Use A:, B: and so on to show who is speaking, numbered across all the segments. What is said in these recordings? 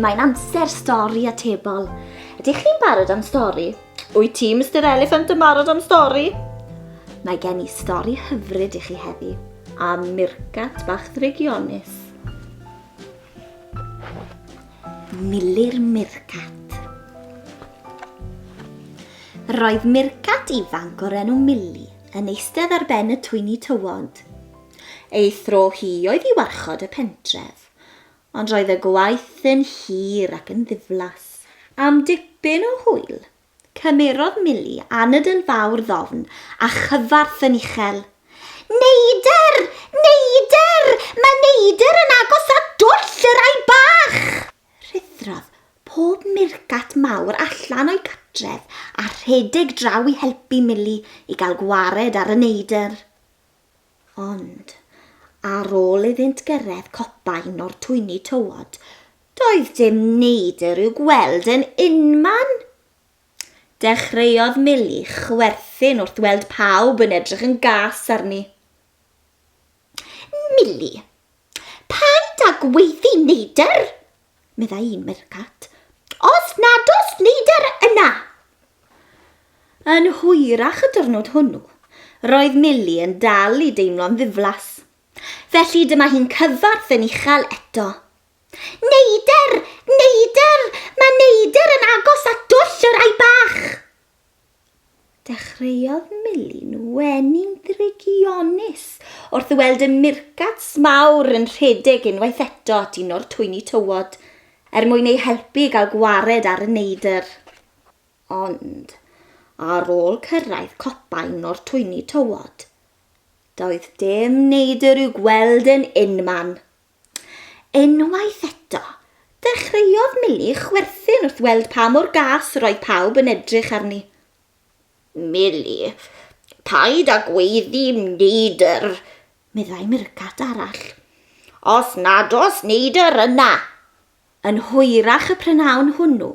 A: mae'n Amser Stori Atebol. Ydych chi'n barod am stori? Wyt ti, Mr Elephant, yn barod am stori? Mae gen i stori hyfryd i chi heddi am Mircat bach drygionus. Mili'r Mircat. Roedd Mircat ifanc o'r enw Mili yn eistedd ar ben y twyni tywod. Ei thro hi oedd i warchod y pentref, ond roedd y gwaith yn hir ac yn ddiflas. Am dipyn o hwyl, cymerodd Mili anadl fawr ddofn a chyfarth yn uchel. Neidr! Neidr! Mae neidr yn agos at dwll yr ai bach! Rhythrodd pob Mircat mawr allan o'i cartref a rhedeg draw i helpu Mili i gael gwared ar y neidr. Ond ar ôl iddynt gyrraedd copain o'r twyni tywod, doedd dim neidr i'w gweld yn unman. Dechreuodd Mili chwerthin wrth weld pawb yn edrych yn gas arni. Mili, paid â gweiddi neidr, meddai un Mircat. Os nad oes neidr yna. Yn hwyrach y dyrnod hwnnw, roedd Mili yn dal i deimlo'n ddiflas. Felly dyma hi'n cyfarth yn uchel eto. Neidr! Neidr! Mae neidr yn agos at dwll yr ai bach! Dechreuodd Mili'n wenu'n drygionus wrth weld y Mircats mawr yn rhedeg unwaith eto at un o'r twyni tywod, mwyn ei helpu gael gwared ar y neidr. Ond ar ôl cyrraedd copain o'r twyni tywod, doedd dim neidr i'w gweld yn unman. Unwaith eto, dechreuodd Mili chwerthin wrth weld pa mor gas roedd pawb yn edrych arni. Mili, paid â gweiddi neidr, meddai Mircat arall. Os nad oes neidr yna. Yn hwyrach y prynawn hwnnw,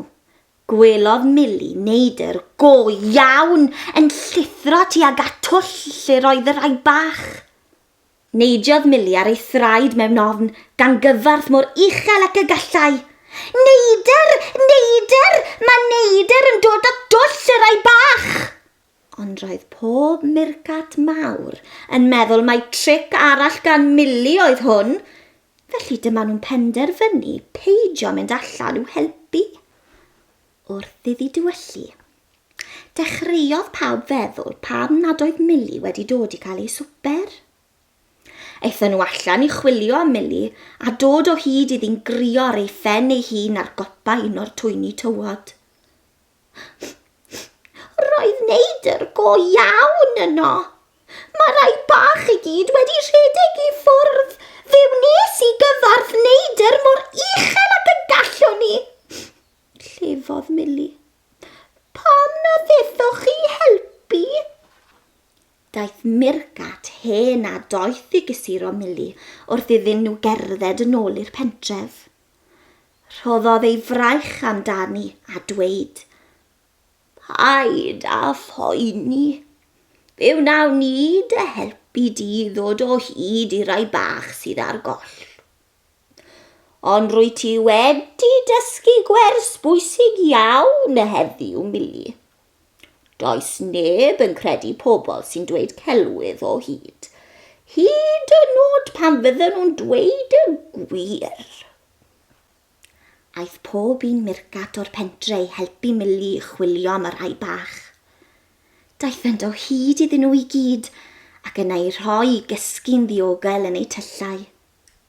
A: gwelodd Mili neidr go iawn yn llithro tuag at twll lle roedd yr ai bach. Neidiodd Mili ar ei thraed mewn ofn gan gyfarth mor uchel ac y gallai. Neidr! Neidr! Mae neidr yn dod at dwll yr ai bach! Ond roedd pob Mircat mawr yn meddwl mai tric arall gan Mili oedd hwn, felly dyma nhw'n penderfynu peidio mynd allan i'w helpu. Wrth iddi dywyllu, dechreuodd pawb feddwl pam nad oedd Mili wedi dod i cael ei swper. Eithon nhw allan i chwilio am Mili a dod o hyd iddi'n grio ar ei phen ei hun ar gopain o'r twyni tywod. Roedd neidr go iawn yno. Mae'r ai bach i gyd wedi rhedeg i ffwrdd. Fe wnes i gyfarth neidr mor uchel ac y gallwn ni. Llefodd Mili. Pam na ddethoch chi helpu? Daeth Mircat hen a doeth i gysuro Mili wrth iddyn nhw gerdded yn ôl i'r pentref. Rhoddodd ei fraich amdani a dweud, paid â phoeni. Fe wnawn ni dy helpu di ddod o hyd i'r ai bach sydd ar goll. Ond rwy ti wedi dysgu gwers bwysig iawn heddiw, Mili. Does neb yn credu pobl sy'n dweud celwydd o hyd. Hyd yn oed pan fydden nhw'n dweud y gwir. Aeth pob un Mircat o'r pentre i helpu Mili chwilio am yr ai bach. Daethant o hyd iddyn nhw i gyd ac yna i rhoi gysgu'n ddiogel yn ei tyllau.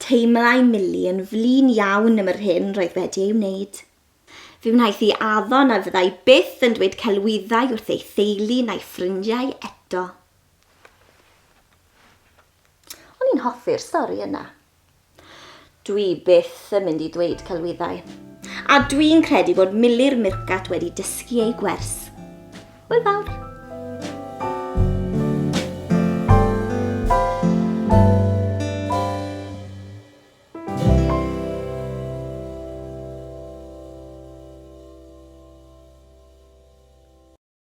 A: Teimlai Mili yn flin iawn am yr hyn roedd wedi ei wneud. Fe wnaeth hi addo na fyddai byth yn dweud celwyddau wrth ei theulu na'i ffrindiau eto. O'n i'n hoffi'r stori yna. Dwi byth yn mynd i dweud celwyddau. A dwi'n credu bod Mili'r Mircat wedi dysgu ei gwers. Hwyl fawr!